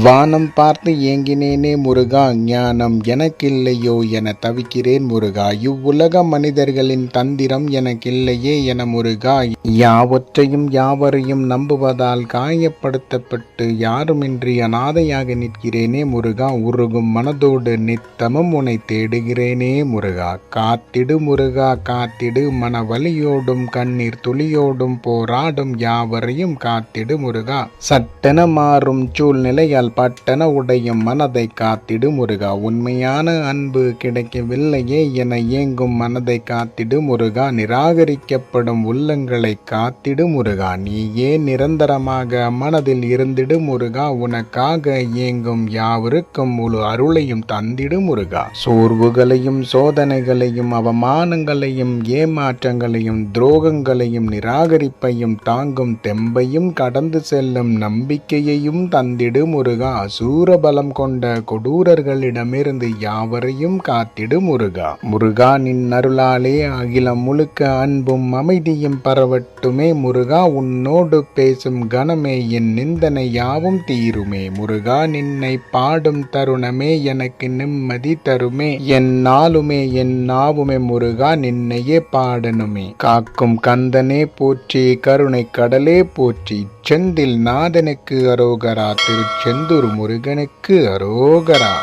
வானம் பார்த்து ஏங்கினேனே முருகா, ஞானம் எனக்கில்லையோ என தவிக்கிறேன் முருகா. இவ்வுலக மனிதர்களின் தந்திரம் எனக்கில்லையே என முருகா. யாவற்றையும் யாவரையும் நம்புவதால் காயப்படுத்தப்பட்டு யாருமின்றி அனாதையாக நிற்கிறேனே முருகா. உருகும் மனதோடு நித்தமும் உன்னை தேடுகிறேனே முருகா. காத்திடு முருகா காத்திடு, மனவலியோடும் கண்ணீர் துளியோடும் போராடும் யாவரையும் காத்திடு முருகா. சட்டென மாறும் சூழ்நிலையால் பட்டன உடையும் மனதை காத்திடு முருகா. உண்மையான அன்பு கிடைக்கவில்லையே என ஏங்கும் மனதை காத்திடு முருகா. நிராகரிக்கப்படும் உள்ளங்களை காத்திடு முருகா. நீயே நிரந்தரமாக மனதில் இருந்திடு முருகா. உனக்காக ஏங்கும் யாவருக்கும் முழு அருளையும் தந்திடு முருகா. சோர்வுகளையும் சோதனைகளையும் அவமானங்களையும் ஏமாற்றங்களையும் துரோகங்களையும் நிராகரிப்பையும் தாங்கும் தெம்பையும் கடந்து செல்லும் நம்பிக்கையையும் தந்திடு முருகா. சூரபலம் கொண்ட கொடூரர்களிடமிருந்து யாவரையும் காத்திடு முருகா. முருகா, நின் அருளாலே அகிலம் முழுக்க அன்பும் அமைதியும் பரவட்டுமே முருகா. உன்னோடு பேசும் கணமே என் நிந்தனை யாவும் தீருமே முருகா. நின்னை பாடும் தருணமே எனக்கு நிம்மதி தருமே. என் நாளுமே என் நாவுமே முருகா நின்னையே பாடணுமே. காக்கும் கந்தனே போற்றி, கருணை கடலே போற்றி, செந்தில் நாதனுக்கு அரோகரா, திருச்செந்தூர் முருகனுக்கு அரோகரா.